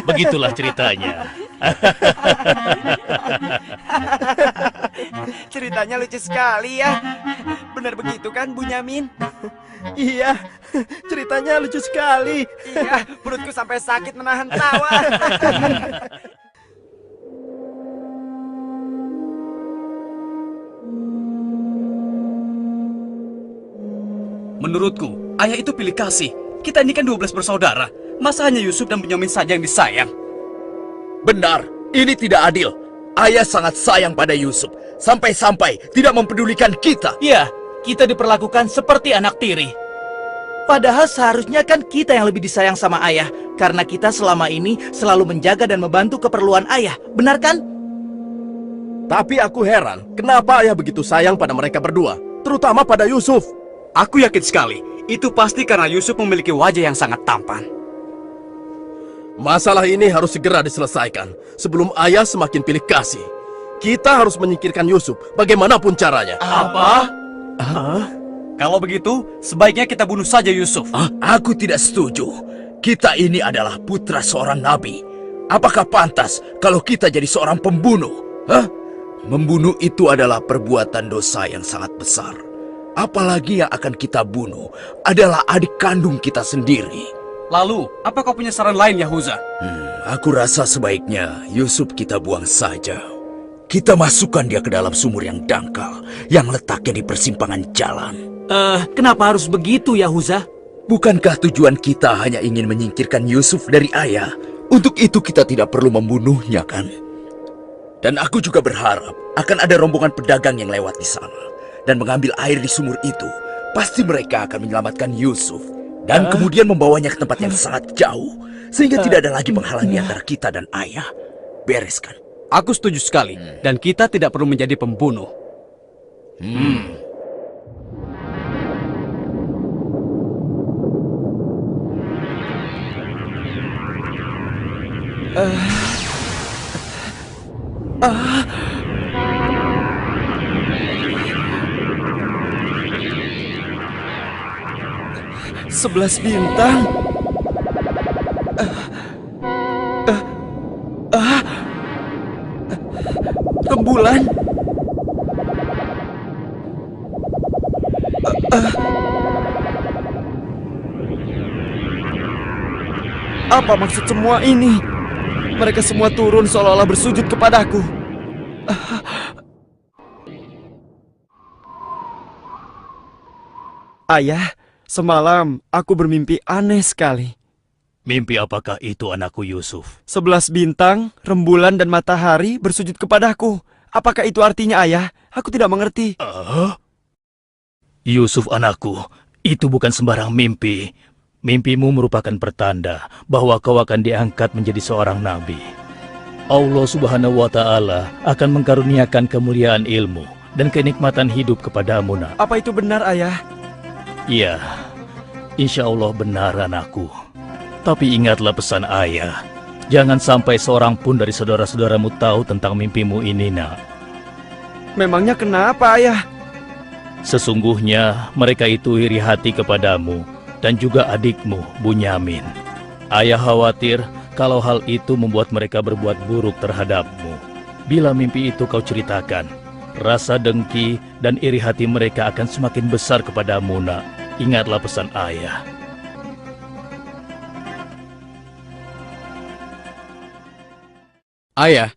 Begitulah ceritanya. Ceritanya lucu sekali ya. Benar begitu kan, Bunyamin? Iya, ceritanya lucu sekali. Iya, perutku sampai sakit menahan tawa. Menurutku, ayah itu pilih kasih. Kita ini kan 12 bersaudara. Masa hanya Yusuf dan Bunyamin saja yang disayang? Benar, ini tidak adil. Ayah sangat sayang pada Yusuf. Sampai-sampai tidak mempedulikan kita. Iya, kita diperlakukan seperti anak tiri. Padahal seharusnya kan kita yang lebih disayang sama ayah. Karena kita selama ini selalu menjaga dan membantu keperluan ayah. Benar kan? Tapi aku heran, kenapa ayah begitu sayang pada mereka berdua, terutama pada Yusuf. Aku yakin sekali, itu pasti karena Yusuf memiliki wajah yang sangat tampan. Masalah ini harus segera diselesaikan sebelum ayah semakin pilih kasih. Kita harus menyingkirkan Yusuf bagaimanapun caranya. Apa? Kalau begitu, sebaiknya kita bunuh saja Yusuf. Aku tidak setuju. Kita ini adalah putra seorang nabi. Apakah pantas kalau kita jadi seorang pembunuh? Membunuh itu adalah perbuatan dosa yang sangat besar. Apalagi yang akan kita bunuh adalah adik kandung kita sendiri. Lalu, apa kau punya saran lain, Yahuza? Aku rasa sebaiknya Yusuf kita buang saja. Kita masukkan dia ke dalam sumur yang dangkal, yang letaknya di persimpangan jalan. Kenapa harus begitu, Yahuza? Bukankah tujuan kita hanya ingin menyingkirkan Yusuf dari ayah? Untuk itu kita tidak perlu membunuhnya, kan? Dan aku juga berharap akan ada rombongan pedagang yang lewat di sana dan mengambil air di sumur itu. Pasti mereka akan menyelamatkan Yusuf dan kemudian membawanya ke tempat yang sangat jauh, sehingga tidak ada lagi penghalang di antara kita dan ayah. Beres kan? Aku setuju sekali, dan kita tidak perlu menjadi pembunuh. Sebelas bintang. Rembulan. Apa maksud semua ini? Mereka semua turun seolah-olah bersujud kepadaku. Ayah, semalam aku bermimpi aneh sekali. Mimpi apakah itu, anakku Yusuf? 11 bintang, rembulan, dan matahari bersujud kepadaku. Apakah itu artinya, ayah? Aku tidak mengerti. Yusuf anakku, itu bukan sembarang mimpi. Mimpimu merupakan pertanda bahwa kau akan diangkat menjadi seorang nabi. Allah Subhanahu wa Ta'ala akan mengkaruniakan kemuliaan ilmu dan kenikmatan hidup kepadamu, nak. Apa itu benar, ayah? Iya, insya Allah benar, anakku. Tapi ingatlah pesan ayah. Jangan sampai seorang pun dari saudara-saudaramu tahu tentang mimpimu ini, nak. Memangnya kenapa, ayah? Sesungguhnya mereka itu iri hati kepadamu dan juga adikmu, Bunyamin. Ayah khawatir kalau hal itu membuat mereka berbuat buruk terhadapmu. Bila mimpi itu kau ceritakan, rasa dengki dan iri hati mereka akan semakin besar kepadamu, nak. Ingatlah pesan ayah. Ayah,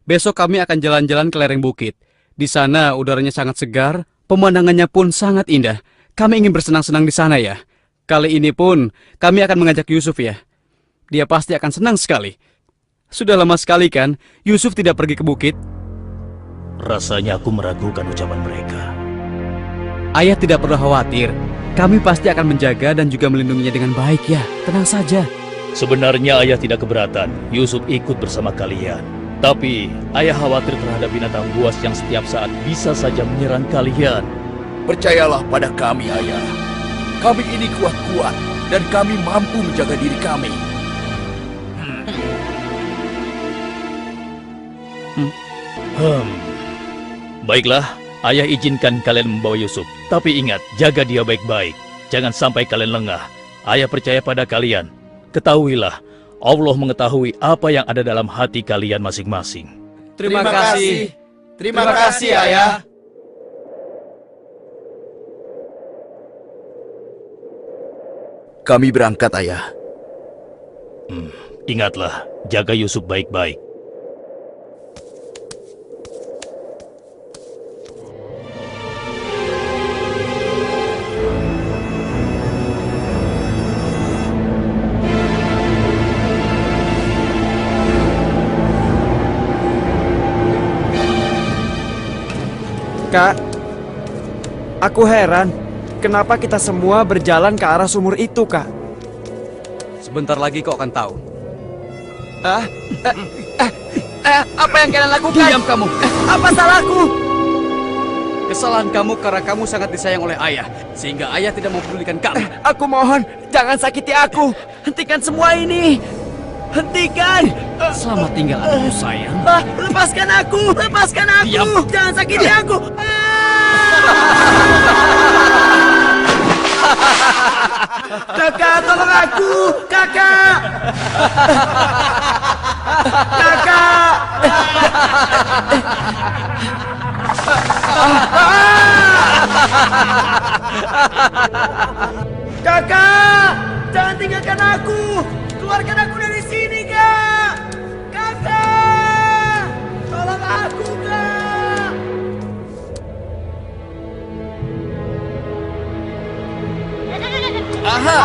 besok kami akan jalan-jalan ke lereng bukit. Di sana udaranya sangat segar, pemandangannya pun sangat indah. Kami ingin bersenang-senang di sana, ya. Kali ini pun kami akan mengajak Yusuf, ya. Dia pasti akan senang sekali. Sudah lama sekali kan Yusuf tidak pergi ke bukit. Rasanya aku meragukan ucapan mereka. Ayah tidak perlu khawatir. Kami pasti akan menjaga dan juga melindunginya dengan baik, ya. Tenang saja. Sebenarnya ayah tidak keberatan Yusuf ikut bersama kalian. Tapi ayah khawatir terhadap binatang buas yang setiap saat bisa saja menyerang kalian. Percayalah pada kami, ayah. Kami ini kuat-kuat dan kami mampu menjaga diri kami. Baiklah, ayah izinkan kalian membawa Yusuf. Tapi ingat, jaga dia baik-baik. Jangan sampai kalian lengah. Ayah percaya pada kalian. Ketahuilah, Allah mengetahui apa yang ada dalam hati kalian masing-masing. Terima kasih. Terima kasih, Ayah. Kami berangkat, Ayah. Ingatlah, jaga Yusuf baik-baik. Kak, aku heran, kenapa kita semua berjalan ke arah sumur itu, Kak? Sebentar lagi kau akan tahu. Apa yang kalian lakukan? Diam kamu. Apa salahku? Kesalahan kamu karena kamu sangat disayang oleh ayah, sehingga ayah tidak mempedulikan kamu. Aku mohon, jangan sakiti aku. Hentikan semua ini. Hentikan. Selamat tinggal anakku sayang. Lepaskan aku. Lepaskan aku. Diam. Jangan sakiti aku. Kakak, tolong aku. Kakak. Kakak. Kakak, jangan tinggalkan aku. Keluarkan aku dari sini, Kak. Kakak, tolong aku, Kak. Aha!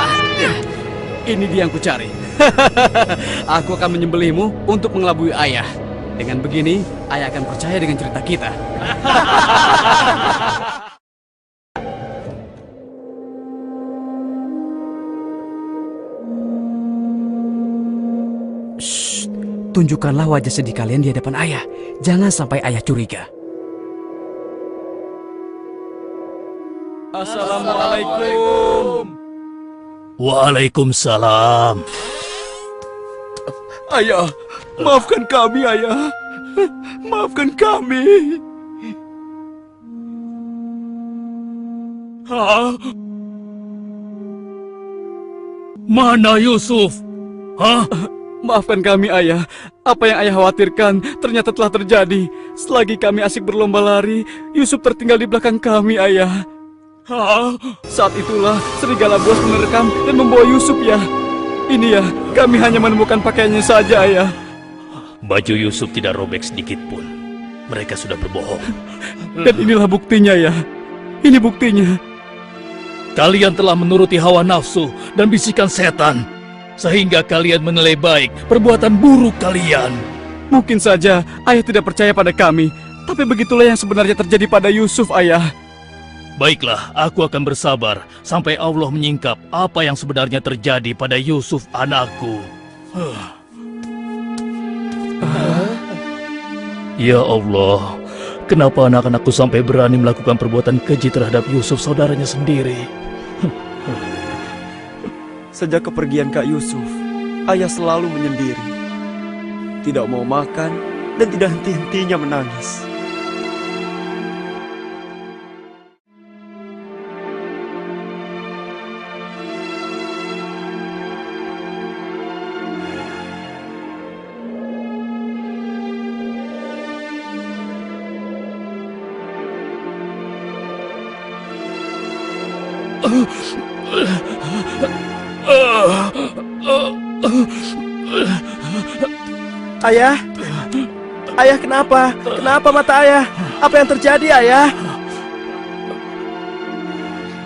Ini dia yang kucari. Aku akan menyembelihmu untuk mengelabui ayah. Dengan begini, ayah akan percaya dengan cerita kita. Shh, tunjukkanlah wajah sedih kalian di hadapan ayah. Jangan sampai ayah curiga. Assalamualaikum. Waalaikumsalam. Ayah, maafkan kami, Ayah. Maafkan kami. Hah? Mana Yusuf? Hah? Maafkan kami, ayah. Apa yang ayah khawatirkan ternyata telah terjadi. Selagi kami asik berlomba lari, Yusuf tertinggal di belakang kami, ayah. Hah? Saat itulah serigala buas menerkam dan membawa Yusuf, ya. Ini ya, kami hanya menemukan pakaiannya saja, ayah. Baju Yusuf tidak robek sedikit pun. Mereka sudah berbohong. Dan inilah buktinya, ya. Ini buktinya. Kalian telah menuruti hawa nafsu dan bisikan setan, sehingga kalian menilai baik perbuatan buruk kalian. Mungkin saja ayah tidak percaya pada kami, tapi begitulah yang sebenarnya terjadi pada Yusuf, ayah. Baiklah, aku akan bersabar sampai Allah menyingkap apa yang sebenarnya terjadi pada Yusuf anakku. Ya Allah, kenapa anak-anakku sampai berani melakukan perbuatan keji terhadap Yusuf saudaranya sendiri? Sejak kepergian Kak Yusuf, ayah selalu menyendiri. Tidak mau makan dan tidak henti-hentinya menangis. Ayah? Ayah kenapa? Kenapa mata ayah? Apa yang terjadi, ayah?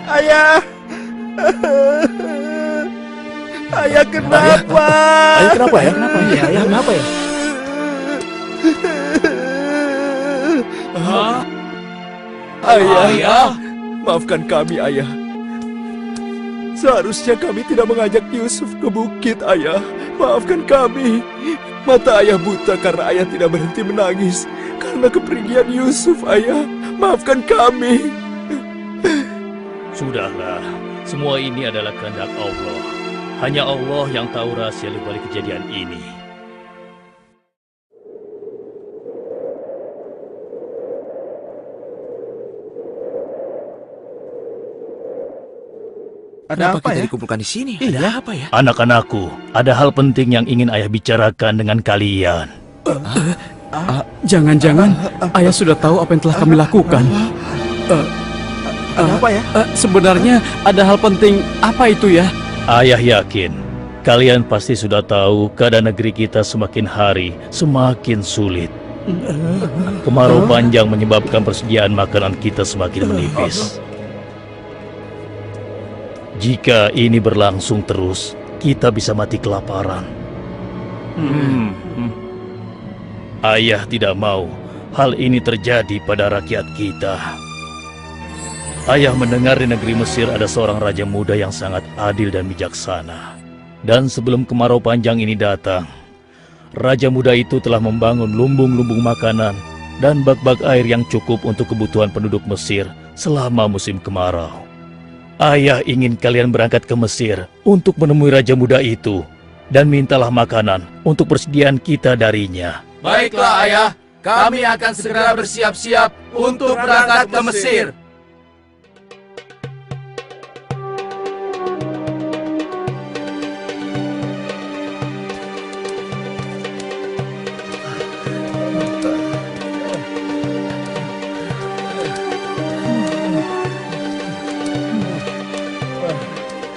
Ayah! Ayah kenapa? Ayah kenapa ya? Kenapa ya? Ayah kenapa ya? Ayah, maafkan kami, Ayah. Seharusnya kami tidak mengajak Yusuf ke bukit, Ayah. Maafkan kami. Mata ayah buta karena ayah tidak berhenti menangis karena kepergian Yusuf, Ayah. Maafkan kami. Sudahlah, semua ini adalah kehendak Allah. Hanya Allah yang tahu rahasia di balik kejadian ini. Ada Kenapa apa kita ya? dikumpulkan di sini? Ada apa ya? Anak-anakku, ada hal penting yang ingin ayah bicarakan dengan kalian. Jangan-jangan ayah sudah tahu apa yang telah kami lakukan. Ada apa ya? Sebenarnya ada hal penting apa itu ya? Ayah yakin, kalian pasti sudah tahu keadaan negeri kita semakin hari semakin sulit. Kemarau panjang menyebabkan persediaan makanan kita semakin menipis. Jika ini berlangsung terus, kita bisa mati kelaparan. Ayah tidak mau hal ini terjadi pada rakyat kita. Ayah mendengar di negeri Mesir ada seorang raja muda yang sangat adil dan bijaksana. Dan sebelum kemarau panjang ini datang, raja muda itu telah membangun lumbung-lumbung makanan dan bak-bak air yang cukup untuk kebutuhan penduduk Mesir selama musim kemarau. Ayah ingin kalian berangkat ke Mesir untuk menemui raja muda itu dan mintalah makanan untuk persediaan kita darinya. Baiklah ayah, kami akan segera bersiap-siap untuk berangkat ke Mesir.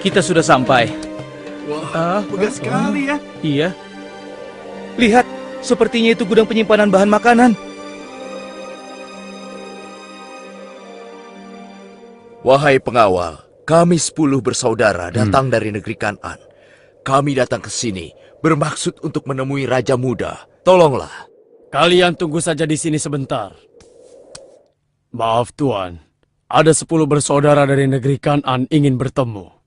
Kita sudah sampai. Megah sekali ya. Iya. Lihat, sepertinya itu gudang penyimpanan bahan makanan. Wahai pengawal, kami 10 bersaudara datang dari negeri Kan'an. Kami datang ke sini bermaksud untuk menemui Raja Muda. Tolonglah. Kalian tunggu saja di sini sebentar. Maaf Tuan, ada 10 bersaudara dari negeri Kan'an ingin bertemu.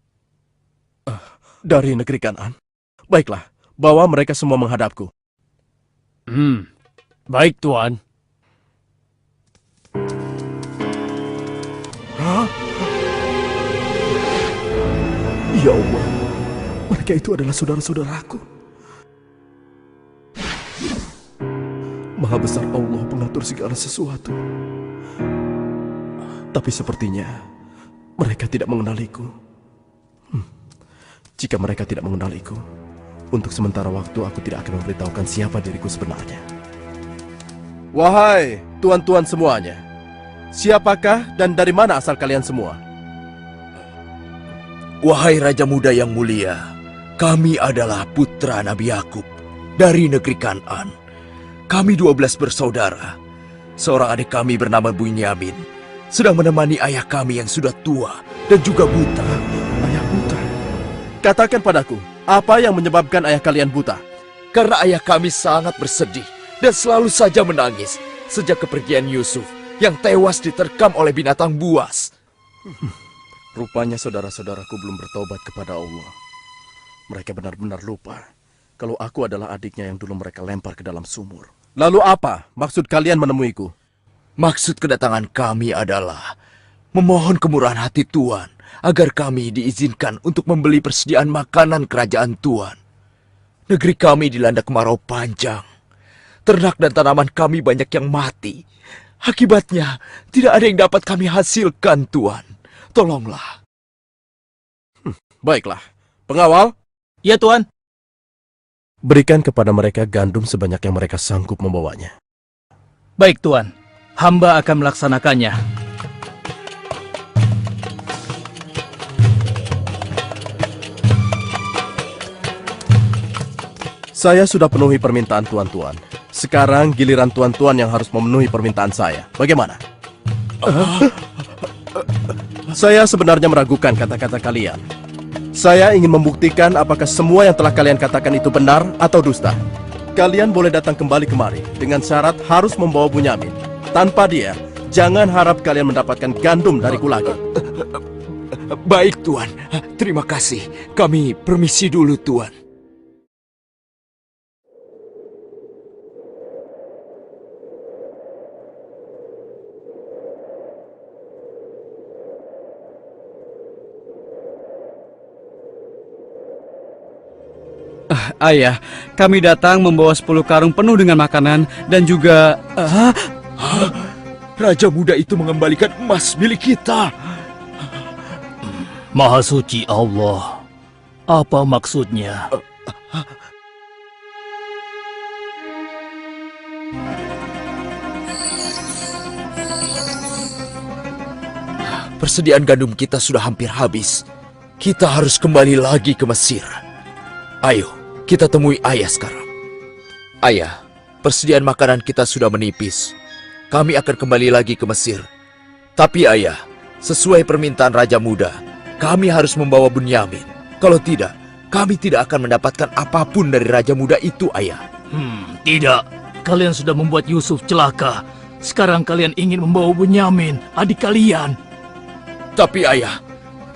Dari negeri Kan'an. Baiklah, bawa mereka semua menghadapku. Baik Tuan. Ya Allah, mereka itu adalah saudara-saudaraku. Maha besar Allah pengatur segala sesuatu. Tapi sepertinya mereka tidak mengenaliku. Jika mereka tidak mengenaliku, untuk sementara waktu aku tidak akan memberitahukan siapa diriku sebenarnya. Wahai tuan-tuan semuanya, siapakah dan dari mana asal kalian semua? Wahai Raja Muda yang mulia, kami adalah putra Nabi Yakub dari negeri Kan'an. Kami 12 bersaudara. Seorang adik kami bernama Bunyamin sedang menemani ayah kami yang sudah tua dan juga buta. Ayah buta. Katakan padaku, apa yang menyebabkan ayah kalian buta? Karena ayah kami sangat bersedih dan selalu saja menangis sejak kepergian Yusuf yang tewas diterkam oleh binatang buas. Rupanya saudara-saudaraku belum bertobat kepada Allah. Mereka benar-benar lupa kalau aku adalah adiknya yang dulu mereka lempar ke dalam sumur. Lalu apa maksud kalian menemuiku? Maksud kedatangan kami adalah memohon kemurahan hati Tuan agar kami diizinkan untuk membeli persediaan makanan kerajaan Tuan. Negeri kami dilanda kemarau panjang. Ternak dan tanaman kami banyak yang mati. Akibatnya tidak ada yang dapat kami hasilkan, Tuan. Tolonglah. Baiklah, pengawal, Ya Tuan. berikan kepada mereka gandum sebanyak yang mereka sanggup membawanya. Baik Tuan, hamba akan melaksanakannya. Saya sudah penuhi permintaan tuan-tuan. Sekarang giliran tuan-tuan yang harus memenuhi permintaan saya. Bagaimana? Saya sebenarnya meragukan kata-kata kalian. Saya ingin membuktikan apakah semua yang telah kalian katakan itu benar atau dusta. Kalian boleh datang kembali kemari dengan syarat harus membawa Bunyamin. Tanpa dia, jangan harap kalian mendapatkan gandum dariku lagi. Baik, Tuan. Terima kasih. Kami permisi dulu, Tuan. Ayah, kami datang membawa 10 karung penuh dengan makanan dan juga... Raja muda itu mengembalikan emas milik kita. Maha suci Allah. Apa maksudnya? Persediaan gandum kita sudah hampir habis. Kita harus kembali lagi ke Mesir. Ayo, kita temui ayah sekarang. Ayah, persediaan makanan kita sudah menipis. Kami akan kembali lagi ke Mesir. Tapi ayah, sesuai permintaan Raja Muda, kami harus membawa Bunyamin. Kalau tidak, kami tidak akan mendapatkan apapun dari Raja Muda itu, ayah. Tidak. Kalian sudah membuat Yusuf celaka. Sekarang kalian ingin membawa Bunyamin, adik kalian. Tapi ayah,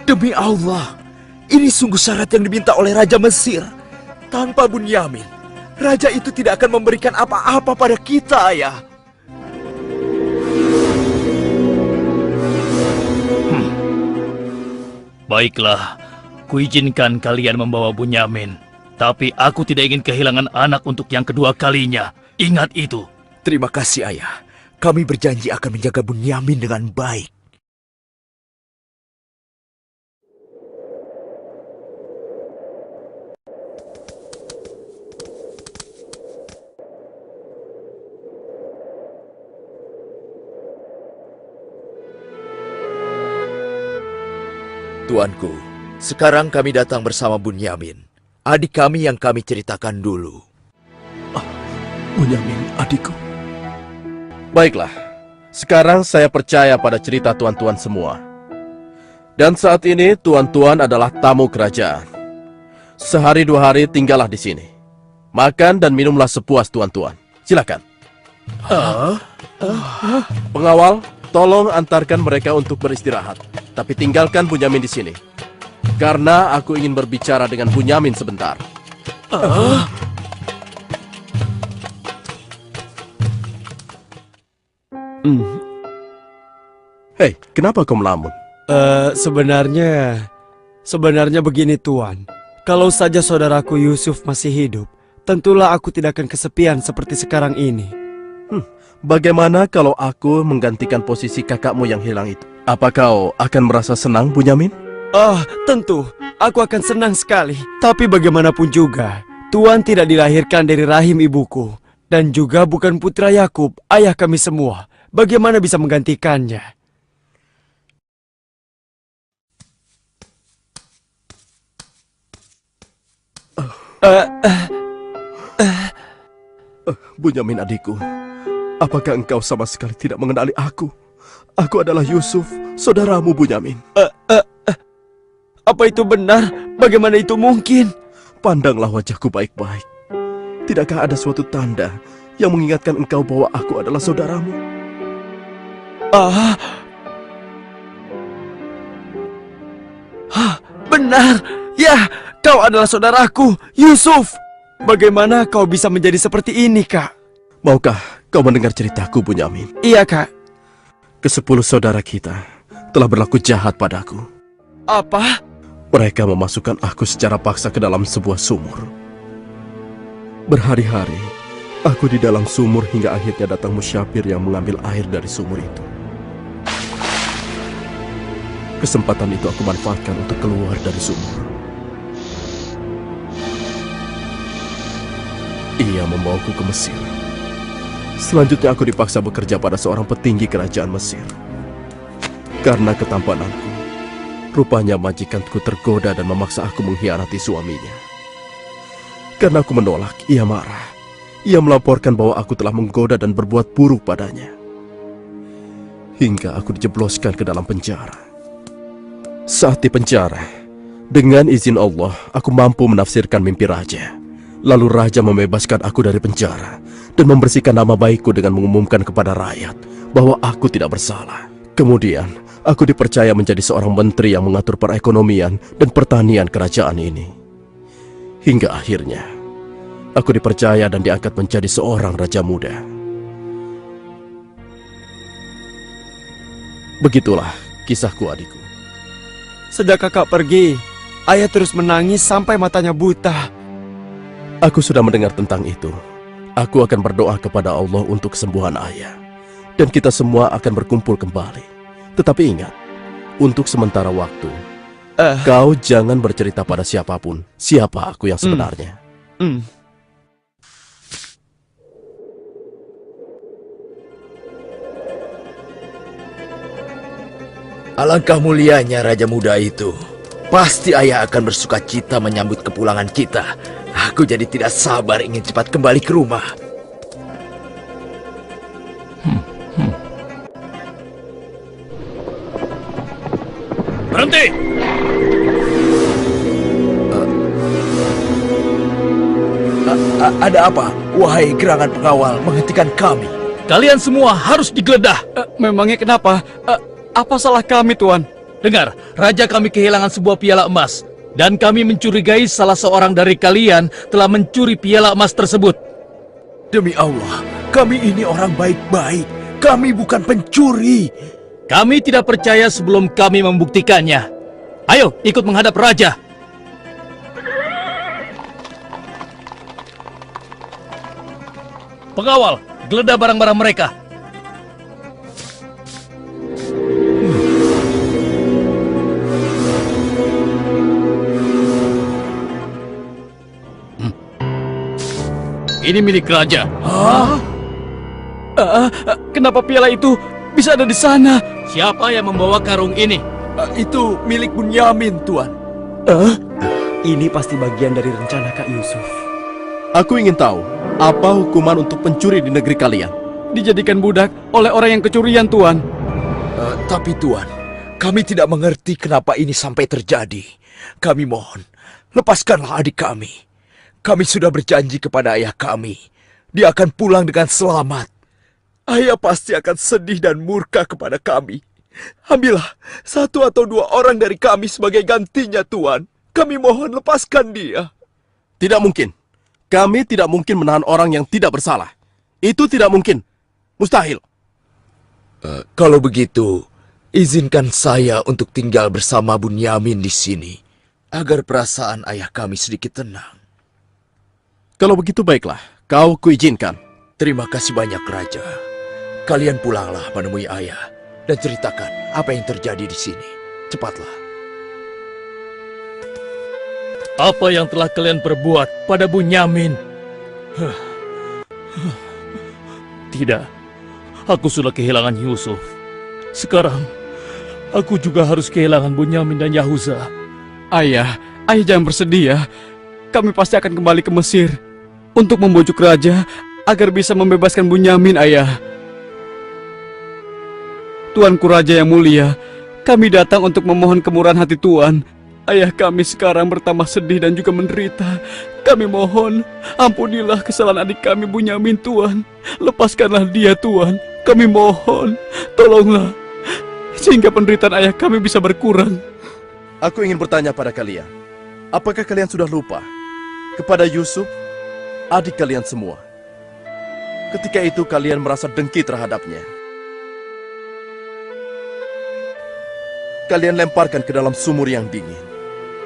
demi Allah, ini sungguh syarat yang diminta oleh Raja Mesir. Tanpa Bunyamin, Raja itu tidak akan memberikan apa-apa pada kita, ayah. Baiklah, kuizinkan kalian membawa Bunyamin. Tapi aku tidak ingin kehilangan anak untuk yang kedua kalinya. Ingat itu. Terima kasih, ayah. Kami berjanji akan menjaga Bunyamin dengan baik. Tuanku, sekarang kami datang bersama Bunyamin, adik kami yang kami ceritakan dulu. Bunyamin, adikku. Baiklah, sekarang saya percaya pada cerita tuan-tuan semua. Dan saat ini tuan-tuan adalah tamu kerajaan. Sehari 2 hari tinggallah di sini. Makan dan minumlah sepuas tuan-tuan. Silakan. Pengawal, tolong antarkan mereka untuk beristirahat. Tapi tinggalkan Bunyamin di sini. Karena aku ingin berbicara dengan Bunyamin sebentar. Hei, kenapa kau melamun? Sebenarnya begini Tuan. Kalau saja saudaraku Yusuf masih hidup, tentulah aku tidak akan kesepian seperti sekarang ini. Bagaimana kalau aku menggantikan posisi kakakmu yang hilang itu? Apa kau akan merasa senang, Bunyamin? Tentu. Aku akan senang sekali. Tapi bagaimanapun juga, Tuan tidak dilahirkan dari rahim ibuku. Dan juga bukan putra Yakub, ayah kami semua. Bagaimana bisa menggantikannya? Bunyamin adikku, apakah engkau sama sekali tidak mengenali aku? Aku adalah Yusuf, saudaramu Bunyamin. Apa itu benar? Bagaimana itu mungkin? Pandanglah wajahku baik-baik. Tidakkah ada suatu tanda yang mengingatkan engkau bahwa aku adalah saudaramu? Benar. Ya, kau adalah saudaraku, Yusuf. Bagaimana kau bisa menjadi seperti ini, Kak? Maukah kau mendengar ceritaku, Bunyamin? Iya, Kak. Ke-10 saudara kita telah berlaku jahat padaku. Apa? Mereka memasukkan aku secara paksa ke dalam sebuah sumur. Berhari-hari, aku di dalam sumur hingga akhirnya datang musyafir yang mengambil air dari sumur itu. Kesempatan itu aku manfaatkan untuk keluar dari sumur. Ia membawaku ke Mesir. Selanjutnya aku dipaksa bekerja pada seorang petinggi kerajaan Mesir. Karena ketampananku, rupanya majikanku tergoda dan memaksa aku mengkhianati suaminya. Karena aku menolak, ia marah. Ia melaporkan bahwa aku telah menggoda dan berbuat buruk padanya. Hingga aku dijebloskan ke dalam penjara. Saat di penjara, dengan izin Allah, aku mampu menafsirkan mimpi raja. Lalu raja membebaskan aku dari penjara dan membersihkan nama baikku dengan mengumumkan kepada rakyat bahwa aku tidak bersalah. Kemudian, aku dipercaya menjadi seorang menteri yang mengatur perekonomian dan pertanian kerajaan ini. Hingga akhirnya, aku dipercaya dan diangkat menjadi seorang raja muda. Begitulah kisahku, adikku. Sejak kakak pergi, ayah terus menangis sampai matanya buta. Aku sudah mendengar tentang itu. Aku akan berdoa kepada Allah untuk kesembuhan ayah. Dan kita semua akan berkumpul kembali. Tetapi ingat, untuk sementara waktu, Kau jangan bercerita pada siapapun siapa aku yang sebenarnya. Alangkah mulianya Raja Muda itu. Pasti ayah akan bersuka cita menyambut kepulangan kita. Aku jadi tidak sabar ingin cepat kembali ke rumah. Berhenti! Ada apa? Wahai gerangan pengawal menghentikan kami. Kalian semua harus digeledah. Memangnya kenapa? Apa salah kami, Tuan? Dengar, raja kami kehilangan sebuah piala emas. Dan kami mencurigai salah seorang dari kalian telah mencuri piala emas tersebut. Demi Allah, kami ini orang baik-baik. Kami bukan pencuri. Kami tidak percaya sebelum kami membuktikannya. Ayo, ikut menghadap raja. Pengawal, geledah barang-barang mereka. Ini milik raja. Kenapa piala itu bisa ada di sana? Siapa yang membawa karung ini? Itu milik Bunyamin, Tuan. Ini pasti bagian dari rencana Kak Yusuf. Aku ingin tahu apa hukuman untuk pencuri di negeri kalian. Dijadikan budak oleh orang yang kecurian, Tuan. Tapi Tuan, kami tidak mengerti kenapa ini sampai terjadi. Kami mohon, lepaskanlah adik kami. Kami sudah berjanji kepada ayah kami. Dia akan pulang dengan selamat. Ayah pasti akan sedih dan murka kepada kami. Ambillah 1 atau 2 orang dari kami sebagai gantinya, Tuan. Kami mohon lepaskan dia. Tidak mungkin. Kami tidak mungkin menahan orang yang tidak bersalah. Itu tidak mungkin. Mustahil. Kalau begitu, izinkan saya untuk tinggal bersama Bunyamin di sini. Agar perasaan ayah kami sedikit tenang. Kalau begitu baiklah, kau kuizinkan. Terima kasih banyak, Raja. Kalian pulanglah menemui ayah dan ceritakan apa yang terjadi di sini. Cepatlah. Apa yang telah kalian perbuat pada Bunyamin? Tidak, aku sudah kehilangan Yusuf. Sekarang, aku juga harus kehilangan Bunyamin dan Yahuza. Ayah jangan bersedih ya. Kami pasti akan kembali ke Mesir untuk membujuk raja agar bisa membebaskan Bunyamin, ayah. Tuanku Raja yang mulia, kami datang untuk memohon kemurahan hati Tuan. Ayah kami sekarang bertambah sedih dan juga menderita. Kami mohon, ampunilah kesalahan adik kami Bunyamin, Tuan. Lepaskanlah dia, Tuan. Kami mohon, tolonglah, sehingga penderitaan ayah kami bisa berkurang. Aku ingin bertanya pada kalian. Apakah kalian sudah lupa kepada Yusuf, adik kalian semua? Ketika itu kalian merasa dengki terhadapnya. Kalian lemparkan ke dalam sumur yang dingin.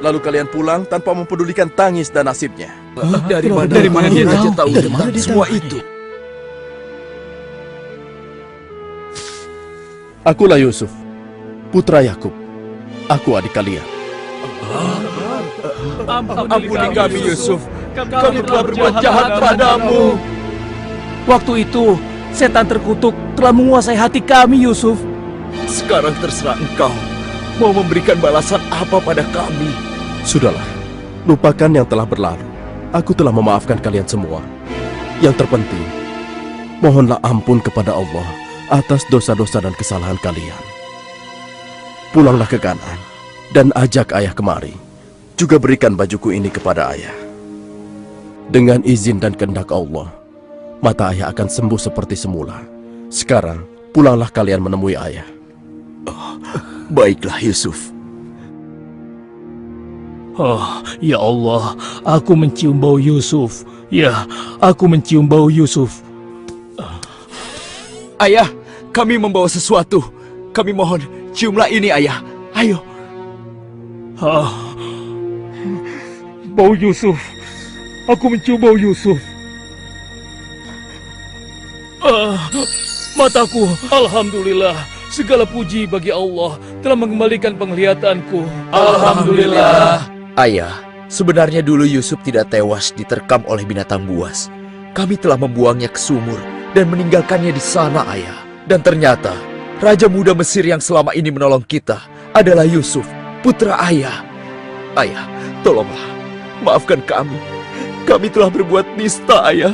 Lalu kalian pulang tanpa mempedulikan tangis dan nasibnya. Dari mana dia tahu tentang semua itu? Akulah Yusuf, putra Yakub. Aku adik kalian. Ampuni kami, Yusuf. Kami telah berbuat jahat padamu. Waktu itu, setan terkutuk telah menguasai hati kami, Yusuf. Sekarang terserah engkau. Mau memberikan balasan apa pada kami? Sudahlah, lupakan yang telah berlalu. Aku telah memaafkan kalian semua. Yang terpenting, mohonlah ampun kepada Allah atas dosa-dosa dan kesalahan kalian. Pulanglah ke Kanaan dan ajak ayah kemari. Juga berikan bajuku ini kepada ayah. Dengan izin dan kehendak Allah, mata ayah akan sembuh seperti semula. Sekarang, pulanglah kalian menemui ayah. Baiklah, Yusuf. Oh, ya Allah, aku mencium bau Yusuf. Ya, aku mencium bau Yusuf. Ayah, kami membawa sesuatu. Kami mohon, ciumlah ini, ayah. Ayo. Bau Yusuf. Aku mencium bau Yusuf. Mataku, alhamdulillah. Segala puji bagi Allah. telah mengembalikan penglihatanku. Alhamdulillah. Ayah, sebenarnya dulu Yusuf tidak tewas diterkam oleh binatang buas. Kami telah membuangnya ke sumur dan meninggalkannya di sana, Ayah. Dan ternyata, Raja Muda Mesir yang selama ini menolong kita adalah Yusuf, putra Ayah. Ayah, tolonglah, maafkan kami. Kami telah berbuat nista, Ayah.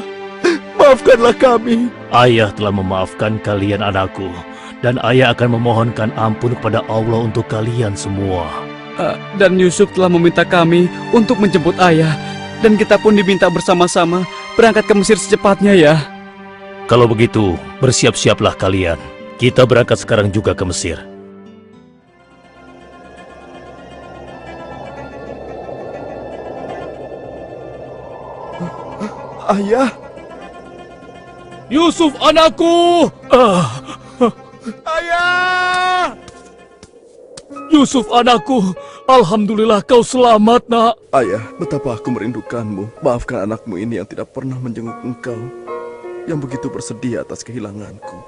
Maafkanlah kami. Ayah telah memaafkan kalian anakku, dan ayah akan memohonkan ampun kepada Allah untuk kalian semua. Dan Yusuf telah meminta kami untuk menjemput ayah. Dan kita pun diminta bersama-sama berangkat ke Mesir secepatnya ya. Kalau begitu, bersiap-siaplah kalian. Kita berangkat sekarang juga ke Mesir. Ayah, Yusuf anakku! ayah! Yusuf anakku! Alhamdulillah kau selamat, nak. Ayah, betapa aku merindukanmu. Maafkan anakmu ini yang tidak pernah menjenguk engkau, yang begitu bersedih atas kehilanganku.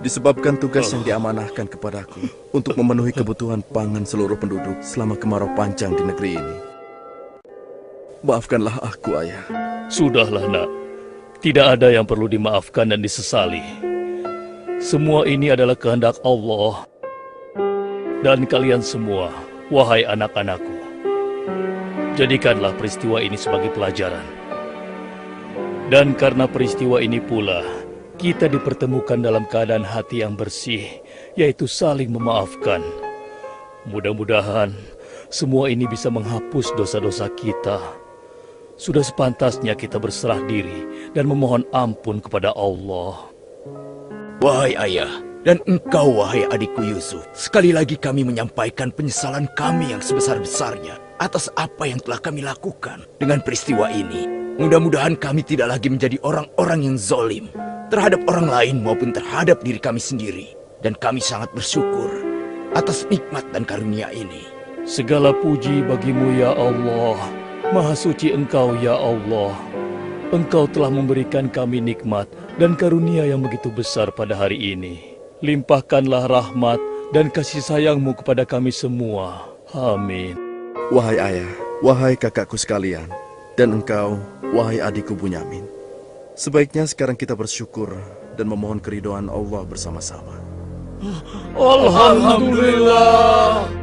Disebabkan tugas yang diamanahkan kepadaku untuk memenuhi kebutuhan pangan seluruh penduduk selama kemarau panjang di negeri ini. Maafkanlah aku, Ayah. Sudahlah, nak. Tidak ada yang perlu dimaafkan dan disesali. Semua ini adalah kehendak Allah. Dan kalian semua, wahai anak-anakku, jadikanlah peristiwa ini sebagai pelajaran. Dan karena peristiwa ini pula, kita dipertemukan dalam keadaan hati yang bersih, yaitu saling memaafkan. Mudah-mudahan semua ini bisa menghapus dosa-dosa kita. Sudah sepantasnya kita berserah diri dan memohon ampun kepada Allah. Wahai ayah, dan engkau wahai adikku Yusuf, sekali lagi kami menyampaikan penyesalan kami yang sebesar-besarnya atas apa yang telah kami lakukan dengan peristiwa ini. Mudah-mudahan kami tidak lagi menjadi orang-orang yang zalim terhadap orang lain maupun terhadap diri kami sendiri. Dan kami sangat bersyukur atas nikmat dan karunia ini. Segala puji bagimu ya Allah. Maha suci Engkau ya Allah. Engkau telah memberikan kami nikmat dan karunia yang begitu besar pada hari ini. Limpahkanlah rahmat dan kasih sayang-Mu kepada kami semua. Amin. Wahai ayah, wahai kakakku sekalian, dan engkau, wahai adikku Bunyamin. Sebaiknya sekarang kita bersyukur dan memohon keridhaan Allah bersama-sama. Alhamdulillah.